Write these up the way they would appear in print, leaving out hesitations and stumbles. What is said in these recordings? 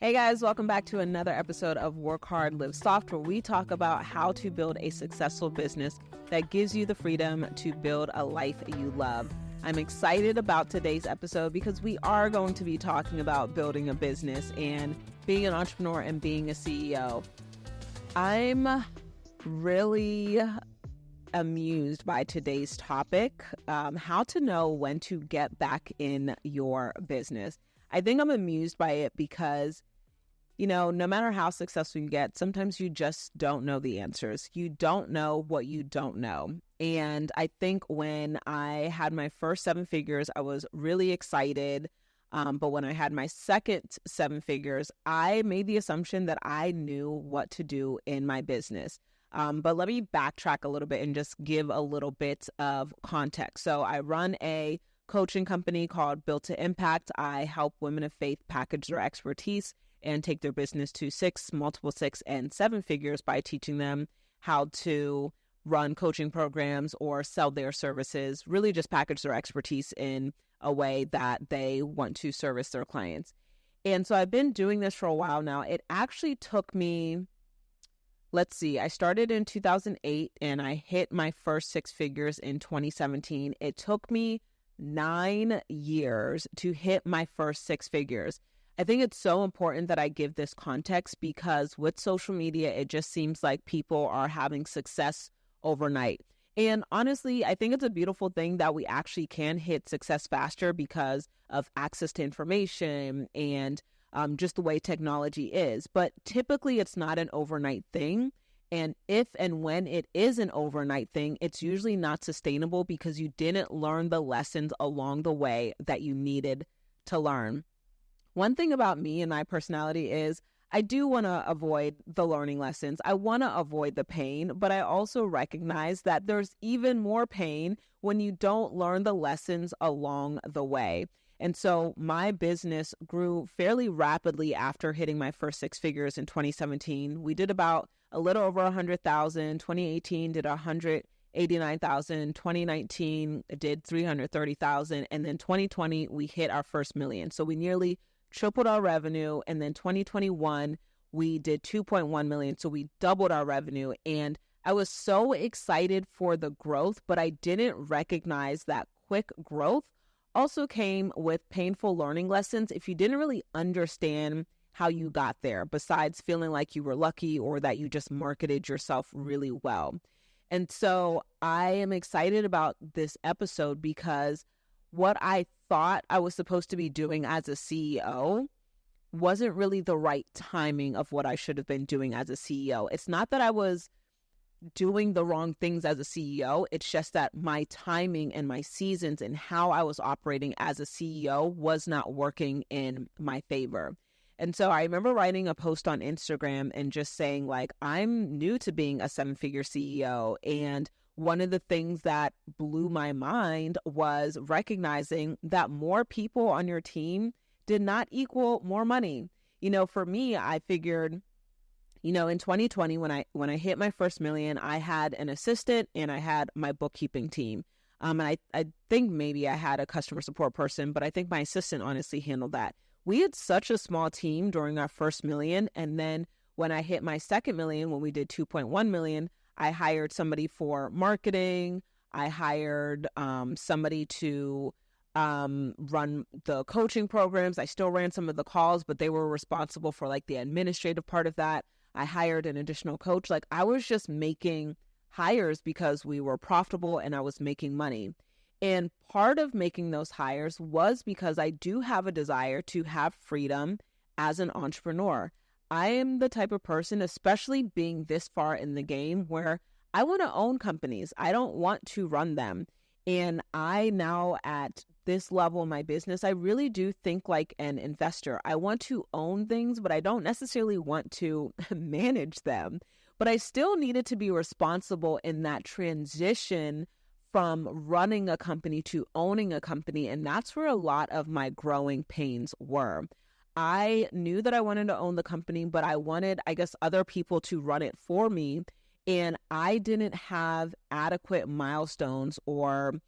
Hey guys, welcome back to another episode of Work Hard, Live Soft, where we talk about how to build a successful business that gives you the freedom to build a life you love. I'm excited about today's episode because we are going to be talking about building a business and being an entrepreneur and being a CEO. I'm really amused by today's topic, how to know when to get back in your business. I think I'm amused by it because, no matter how successful you get, sometimes you just don't know the answers. You don't know what you don't know. And I think when I had my first seven figures, I was really excited. But when I had my second seven figures, I made the assumption that I knew what to do in my business. But let me backtrack a little bit and just give a little bit of context. So I run a coaching company called Built to Impact. I help women of faith package their expertise and take their business to multiple six and seven figures by teaching them how to run coaching programs or sell their services, really just package their expertise in a way that they want to service their clients. And so I've been doing this for a while now. It actually took me, I started in 2008 and I hit my first six figures in 2017. It took me 9 years to hit my first six figures. I think it's so important that I give this context because with social media, it just seems like people are having success overnight. And honestly, I think it's a beautiful thing that we actually can hit success faster because of access to information and just the way technology is. But typically, it's not an overnight thing. And if and when it is an overnight thing, it's usually not sustainable because you didn't learn the lessons along the way that you needed to learn. One thing about me and my personality is I do want to avoid the learning lessons. I want to avoid the pain, but I also recognize that there's even more pain when you don't learn the lessons along the way. And so my business grew fairly rapidly after hitting my first six figures in 2017. We did about a little over 100,000. 2018 did 189,000. 2019 did 330,000. And then 2020, we hit our first million. So we nearly tripled our revenue. And then 2021, we did 2.1 million. So we doubled our revenue. And I was so excited for the growth, but I didn't recognize that quick growth also came with painful learning lessons if you didn't really understand how you got there, besides feeling like you were lucky or that you just marketed yourself really well. And so I am excited about this episode because what I thought I was supposed to be doing as a CEO wasn't really the right timing of what I should have been doing as a CEO. It's not that I was doing the wrong things as a CEO. It's just that my timing and my seasons and how I was operating as a CEO was not working in my favor. And so I remember writing a post on Instagram and just saying, I'm new to being a seven-figure CEO. And one of the things that blew my mind was recognizing that more people on your team did not equal more money. For me, I figured, in 2020, when I hit my first million, I had an assistant and I had my bookkeeping team. And I think maybe I had a customer support person, but I think my assistant honestly handled that. We had such a small team during our first million. And then when I hit my second million, when we did 2.1 million, I hired somebody for marketing. I hired somebody to run the coaching programs. I still ran some of the calls, but they were responsible for the administrative part of that. I hired an additional coach. I was just making hires because we were profitable and I was making money. And part of making those hires was because I do have a desire to have freedom as an entrepreneur. I am the type of person, especially being this far in the game, where I want to own companies. I don't want to run them. And I now at this level in my business, I really do think like an investor. I want to own things, but I don't necessarily want to manage them. But I still needed to be responsible in that transition from running a company to owning a company. And that's where a lot of my growing pains were. I knew that I wanted to own the company, but I wanted, other people to run it for me. And I didn't have adequate milestones or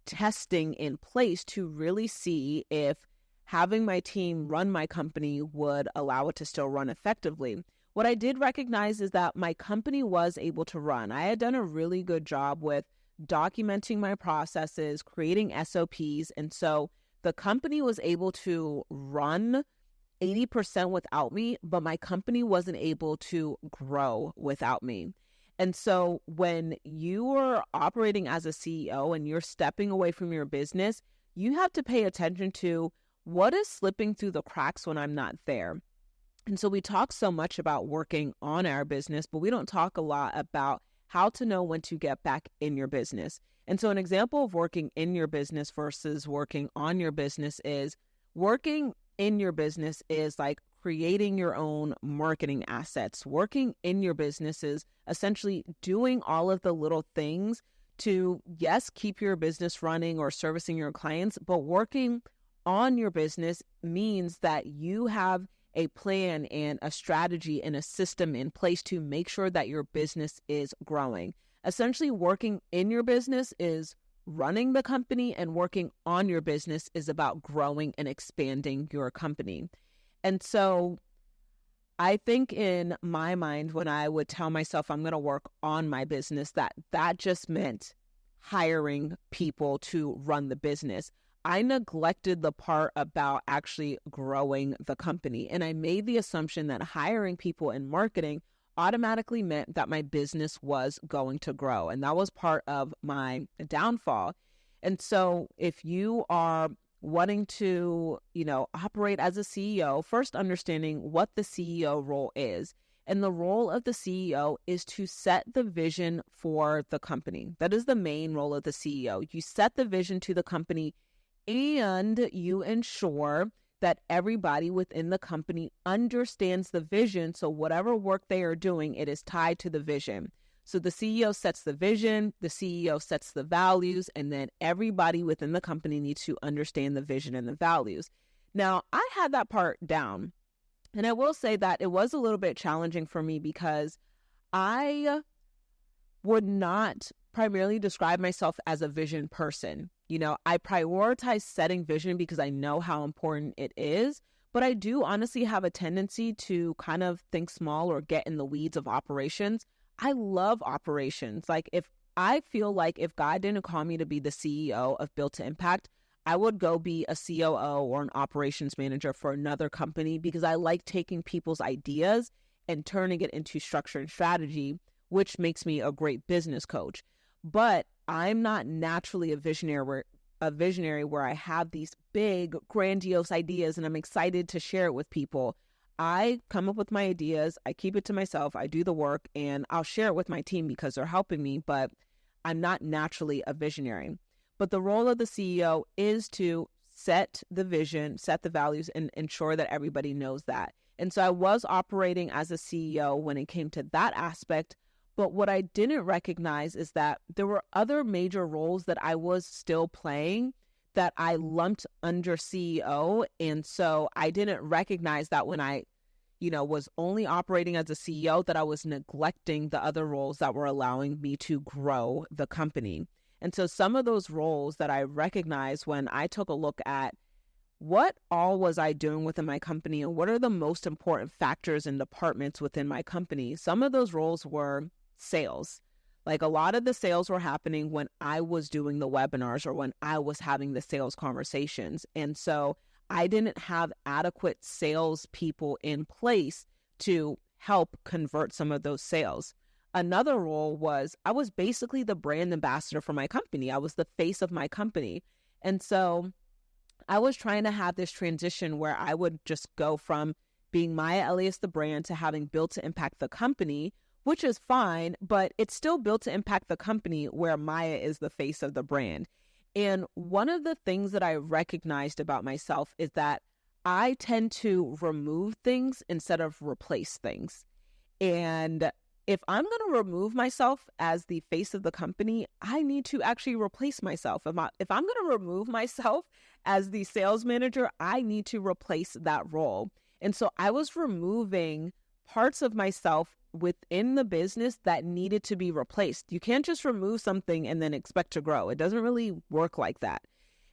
testing in place to really see if having my team run my company would allow it to still run effectively. What I did recognize is that my company was able to run. I had done a really good job with documenting my processes, creating SOPs. And so the company was able to run 80% without me, but my company wasn't able to grow without me. And so when you are operating as a CEO and you're stepping away from your business, you have to pay attention to what is slipping through the cracks when I'm not there. And so we talk so much about working on our business, but we don't talk a lot about how to know when to get back in your business. And so an example of working in your business versus working on your business is working in your business is like creating your own marketing assets. Working in your business is essentially doing all of the little things to, yes, keep your business running or servicing your clients, but working on your business means that you have a plan and a strategy and a system in place to make sure that your business is growing. Essentially, working in your business is running the company, and working on your business is about growing and expanding your company. And so I think in my mind, when I would tell myself I'm going to work on my business, that just meant hiring people to run the business. I neglected the part about actually growing the company. And I made the assumption that hiring people in marketing automatically meant that my business was going to grow. And that was part of my downfall. And so if you are wanting to, operate as a CEO, first understanding what the CEO role is. And the role of the CEO is to set the vision for the company. That is the main role of the CEO. You set the vision to the company, and you ensure that everybody within the company understands the vision. So whatever work they are doing, it is tied to the vision. So the CEO sets the vision, the CEO sets the values, and then everybody within the company needs to understand the vision and the values. Now, I had that part down. And I will say that it was a little bit challenging for me because I would not primarily describe myself as a vision person. I prioritize setting vision because I know how important it is, but I do honestly have a tendency to kind of think small or get in the weeds of operations. I love operations. Like I feel like if God didn't call me to be the CEO of Built to Impact, I would go be a COO or an operations manager for another company because I like taking people's ideas and turning it into structure and strategy, which makes me a great business coach. But I'm not naturally a visionary where I have these big, grandiose ideas and I'm excited to share it with people. I come up with my ideas, I keep it to myself, I do the work, and I'll share it with my team because they're helping me, but I'm not naturally a visionary. But the role of the CEO is to set the vision, set the values, and ensure that everybody knows that. And so I was operating as a CEO when it came to that aspect. But what I didn't recognize is that there were other major roles that I was still playing that I lumped under CEO. And so I didn't recognize that when I, was only operating as a CEO, that I was neglecting the other roles that were allowing me to grow the company. And so some of those roles that I recognized when I took a look at what all was I doing within my company and what are the most important factors and departments within my company, some of those roles were sales. Like a lot of the sales were happening when I was doing the webinars or when I was having the sales conversations. And so I didn't have adequate sales people in place to help convert some of those sales. Another role was I was basically the brand ambassador for my company. I was the face of my company. And so I was trying to have this transition where I would just go from being Maya Elious, the brand, to having Built to Impact the company, which is fine, but it's still Built to Impact the company where Maya is the face of the brand. And one of the things that I recognized about myself is that I tend to remove things instead of replace things. And if I'm going to remove myself as the face of the company, I need to actually replace myself. If I'm going to remove myself as the sales manager, I need to replace that role. And so I was removing parts of myself within the business that needed to be replaced. You can't just remove something and then expect to grow. It doesn't really work like that.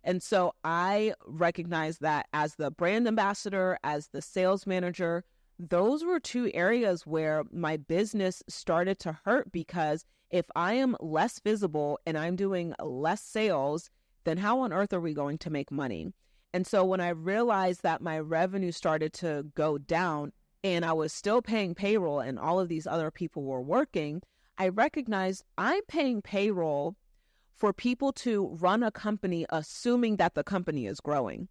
And so I recognize that as the brand ambassador, as the sales manager, those were two areas where my business started to hurt, because if I am less visible and I'm doing less sales, then how on earth are we going to make money? And so when I realized that my revenue started to go down and I was still paying payroll and all of these other people were working, I recognized I'm paying payroll for people to run a company assuming that the company is growing.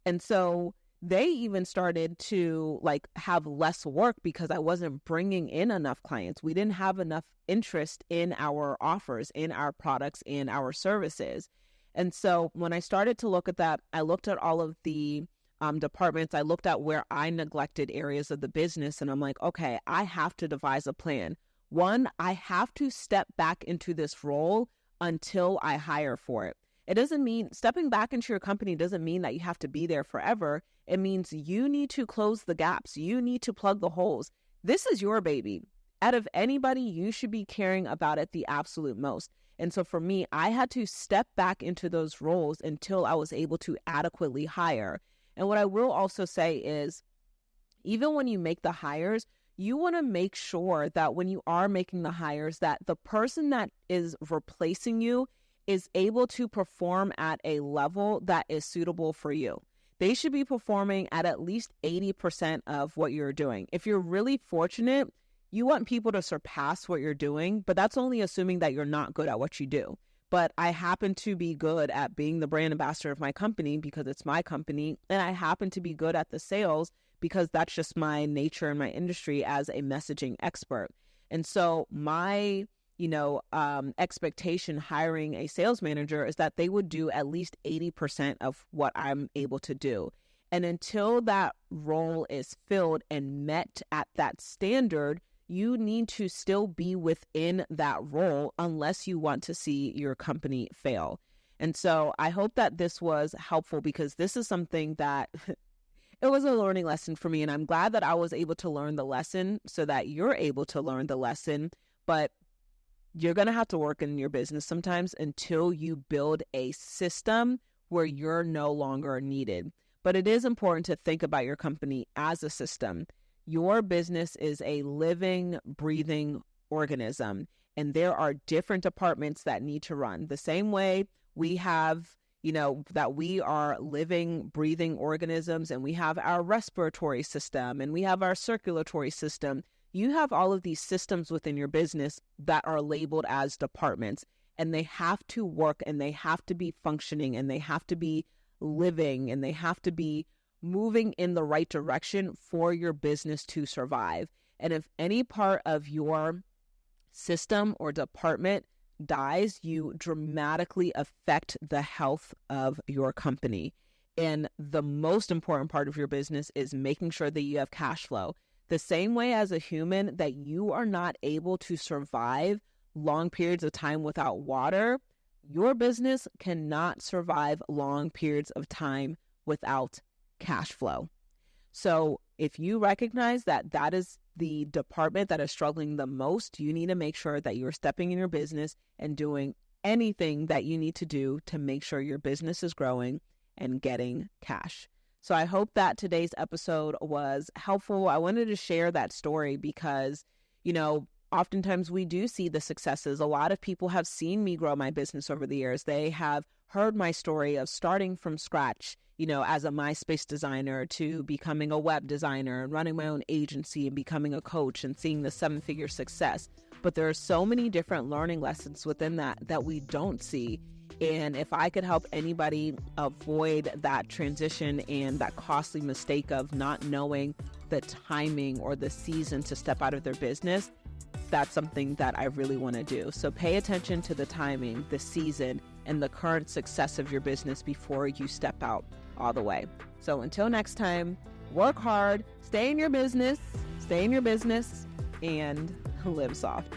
And so they even started to have less work because I wasn't bringing in enough clients. We didn't have enough interest in our offers, in our products, in our services. And so when I started to look at that, I looked at all of the departments. I looked at where I neglected areas of the business, and I'm like, okay, I have to devise a plan. One, I have to step back into this role until I hire for it. It doesn't mean stepping back into your company doesn't mean that you have to be there forever. It means you need to close the gaps. You need to plug the holes. This is your baby. Out of anybody, you should be caring about it the absolute most. And so for me, I had to step back into those roles until I was able to adequately hire. And what I will also say is, even when you make the hires, you want to make sure that when you are making the hires, that the person that is replacing you is able to perform at a level that is suitable for you. They should be performing at least 80% of what you're doing. If you're really fortunate, you want people to surpass what you're doing, but that's only assuming that you're not good at what you do. But I happen to be good at being the brand ambassador of my company because it's my company, and I happen to be good at the sales because that's just my nature in my industry as a messaging expert. And so my expectation hiring a sales manager is that they would do at least 80% of what I'm able to do. And until that role is filled and met at that standard, you need to still be within that role unless you want to see your company fail. And so I hope that this was helpful, because this is something that it was a learning lesson for me. And I'm glad that I was able to learn the lesson so that you're able to learn the lesson. But you're going to have to work in your business sometimes until you build a system where you're no longer needed. But it is important to think about your company as a system. Your business is a living, breathing organism, and there are different departments that need to run. The same way we have, that we are living, breathing organisms, and we have our respiratory system, and we have our circulatory system. You have all of these systems within your business that are labeled as departments, and they have to work, and they have to be functioning, and they have to be living, and they have to be moving in the right direction for your business to survive. And if any part of your system or department dies, you dramatically affect the health of your company. And the most important part of your business is making sure that you have cash flow. The same way as a human that you are not able to survive long periods of time without water, your business cannot survive long periods of time without cash flow. So if you recognize that that is the department that is struggling the most, you need to make sure that you're stepping in your business and doing anything that you need to do to make sure your business is growing and getting cash. So I hope that today's episode was helpful. I wanted to share that story because, oftentimes we do see the successes. A lot of people have seen me grow my business over the years. They have heard my story of starting from scratch, as a MySpace designer to becoming a web designer and running my own agency and becoming a coach and seeing the 7-figure success. But there are so many different learning lessons within that we don't see. And if I could help anybody avoid that transition and that costly mistake of not knowing the timing or the season to step out of their business, that's something that I really want to do. So pay attention to the timing, the season, and the current success of your business before you step out all the way. So until next time, work hard, stay in your business, and live soft.